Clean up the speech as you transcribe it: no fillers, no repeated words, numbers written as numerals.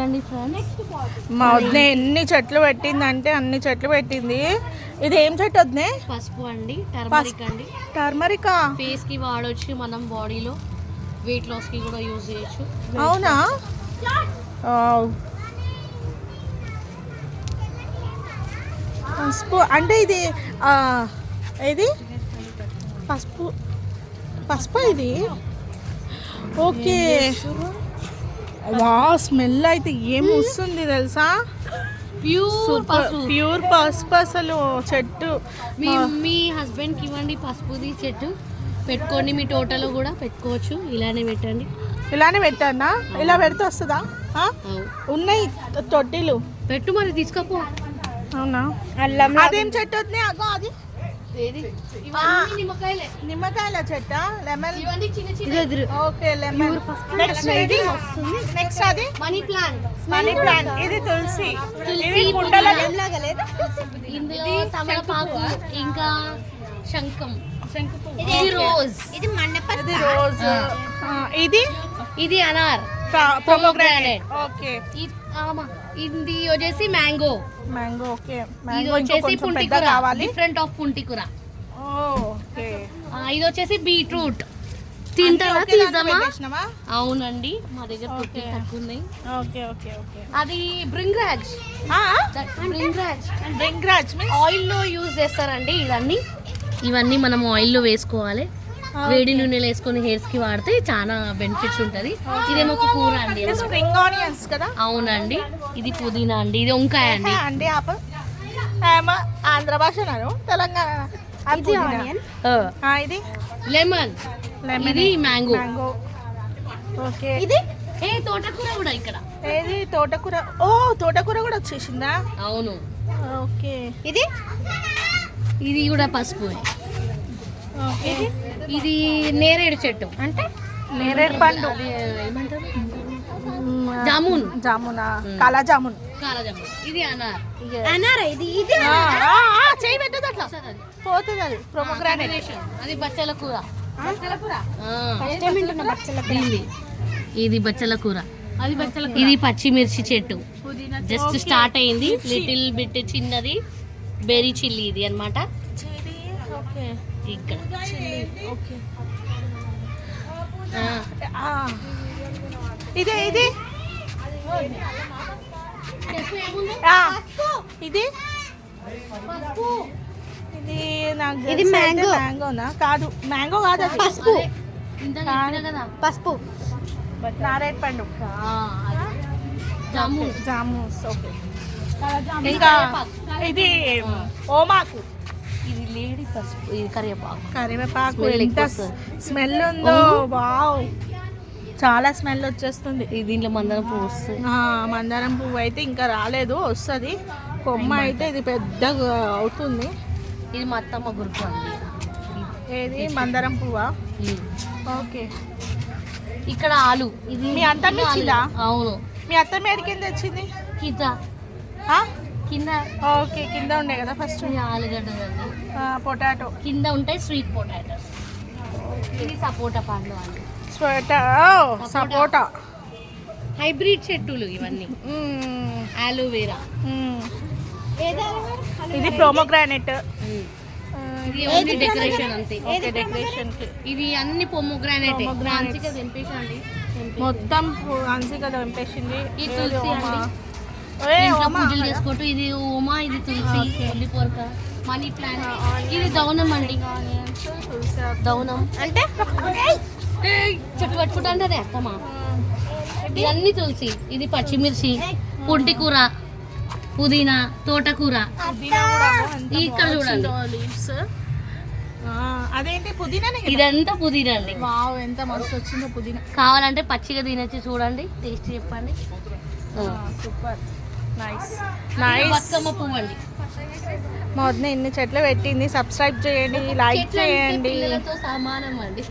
చూడండి ఫ్రెండ్స్, మా వదిన ఎన్ని చెట్లు పెట్టిందంటే అన్ని చెట్లు పెట్టింది. ఇది ఏం చెట్టు వదినే? పసుపు అండి, టర్మరిక్ అండి. టర్మరికా? ఫేస్ కి వాడొచ్చు, మనం బాడీలో వెయిట్ లాస్ కి కూడా యూజ్ చేయొచ్చు. అవునా? పసుపు అంటే ఇది ఇది పసుపు పసుపు ఇది. ఓకే. వా స్మెల్ అయితే ఏం వస్తుంది తెలుసా? ప్యూర్ పసుపు అసలు చెట్టు. మీ హస్బెండ్కి ఇవ్వండి పసుపుది చెట్టు, పెట్టుకోండి. మీ తోటలో కూడా పెట్టుకోవచ్చు. ఇలానే పెట్టండి. ఇలానే పెట్టానా? ఇలా పెడితే వస్తుందా? ఉన్నాయి తొట్టిలు, పెట్టు మరి తీసుకోపో. అవునా? అదేం చెట్టు వద్దు? అగో అది నిమ్మకాయల చెట్ట. లెమన్. Okay lemon. నెక్స్ట్ అది మనీ ప్లాంట్. Money plant. ఇది తులసి. ఇది కుండలో ఇందులో తమలపాకు, ఇంకా శంఖం, ఇది రోజ్, ఇది ఇది రోజ్. ఇది ఇది అనార్, పోమోగ్రానేట్. ఓకే. ఇది వచ్చేసి మ్యాంగో. మ్యాంగో. ఓకే. ఇది వచ్చేసి పుంటికూర, డిఫరెంట్ ఆఫ్ పుంటికూర. ఓకే. ఇది వచ్చేసి బీట్రూట్. తింటారా? తీద్దామా? అవునండి, మా దగ్గర తక్కువ ఉన్నాయి. Okay okay okay. అది బ్రింగ్రాజ్. బ్రింగ్రాజ్ ఆయిల్ లో యూజ్ చేస్తారండి. ఇవన్నీ మనం ఆయిల్ లో వేసుకోవాలి. వేడి నూనెలు వేసుకొని హెయిర్స్ కి వాడితే చాలా బెనిఫిట్స్ ఉంటది. ఇదేమో ఒక కూర అండి, స్ప్రింగ్ ఆనియన్స్ కదా? అవునండి. ఇది పుదీనా అండి, ఇది వంకాయ అండి. అండి ఆంధ్ర భాష, తెలంగాణ. ఇది లెమన్. ఇది మ్యాంగో. ఓకే. ఇది తోటకూర కూడా ఇక్కడ. ఏది తోటకూర? ఓ తోటకూర కూడా వచ్చేసిందా? అవును. ఓకే. ఇది కూడా పసుపు. ఇది నేరేడు చెట్టు, అంటే నేరేడు పండు. ఏమంటారు? జామున్. జామునా? కాలా జామున్. ఇది అనార్. చేయి పెట్టదు అట్లా పోతుంది. అది ప్రోమోగ్రానేట్. అది బచ్చల కూర. ఇది బచ్చల కూర. ఇది పచ్చిమిర్చి చెట్టు. జస్ట్ స్టార్ట్ అయింది, లిటిల్ బిట్ చిన్నది. బెరీ చిల్లీ ఇది అన్నమాట. ఇక్కడ ఇది ఇది ఇది ఇది నాకు ఇది మ్యాంగోనా? కాదు, మ్యాంగో కాదు, అది పసుపు. పసుపు. నారేడు పండు. జామూస్. ఓకే. ఇంకా ఇది ఓమాకు. ఇది లేడీ పసుపు. ఇది కరివేపాకు. ఎంత స్మెల్ ఉందో! వావ్, చాలా స్మెల్ వచ్చేస్తుంది. దీంట్లో మందారం పువ్వు వస్తుంది. మందారం పువ్వు అయితే ఇంకా రాలేదు, వస్తుంది. కొమ్మ అయితే ఇది పెద్దగా అవుతుంది. ఇది మా అత్తమ్మ గురుకు అండి. ఏది మందారం పువ్వా? ఓకే. ఇక్కడ ఆలు. ఇది మీ అత్తమ్మ ఇచ్చిందా? అవును. మీ అత్తమ్మ ఎడికి తెచ్చింది? కింద. ఓకే, కింద ఉండే కదా ఫస్ట్. ఆలుగడ్డ, పొటాటో కింద ఉంటాయి, స్వీట్ పొటాటో. ఇది సపోటా పండ్లు అండి. సపోటా హైబ్రిడ్ చెట్టులు ఇవన్నీ. ఆలోవేరా. ఇది ప్రోమోగ్రానేట్. ఇది ఓన్లీ డెకరేషన్ అంతే. డెకరేషన్ కి ఇది అన్ని పొమోగ్రానేట్. మొత్తం అన్సిక తెంపేసింది. ఈ తులసి అండి, పూజలు చేసుకోవటం. ఇది ఓమా, ఇది తులసి, పొరక, మనీ ప్లాంట్. ఇది దౌనం అండి. దౌనం అంటే చెట్టు పట్టుకుంటా అదే అత్తమ్మా. ఇవన్నీ తులసి. ఇది పచ్చిమిర్చి, పుంటికూర, పుదీనా, తోటకూర. ఇక్కడ చూడండి, అదేంటి పుదీనా? ఇదంతా పుదీనా అండి. వావ్, ఎంత మస్తు వచ్చిందో పుదీనా. కావాలంటే పచ్చిగా తినొచ్చి చూడండి, టేస్ట్ చెప్పండి. సూపర్. నైస్. బతుకమ్మ పువ్వు అండి. మా వదిన ఎన్ని చెట్లు పెట్టింది. సబ్స్క్రైబ్ చేయండి, లైక్ చేయండి. పిల్లలతో సమానం అండి.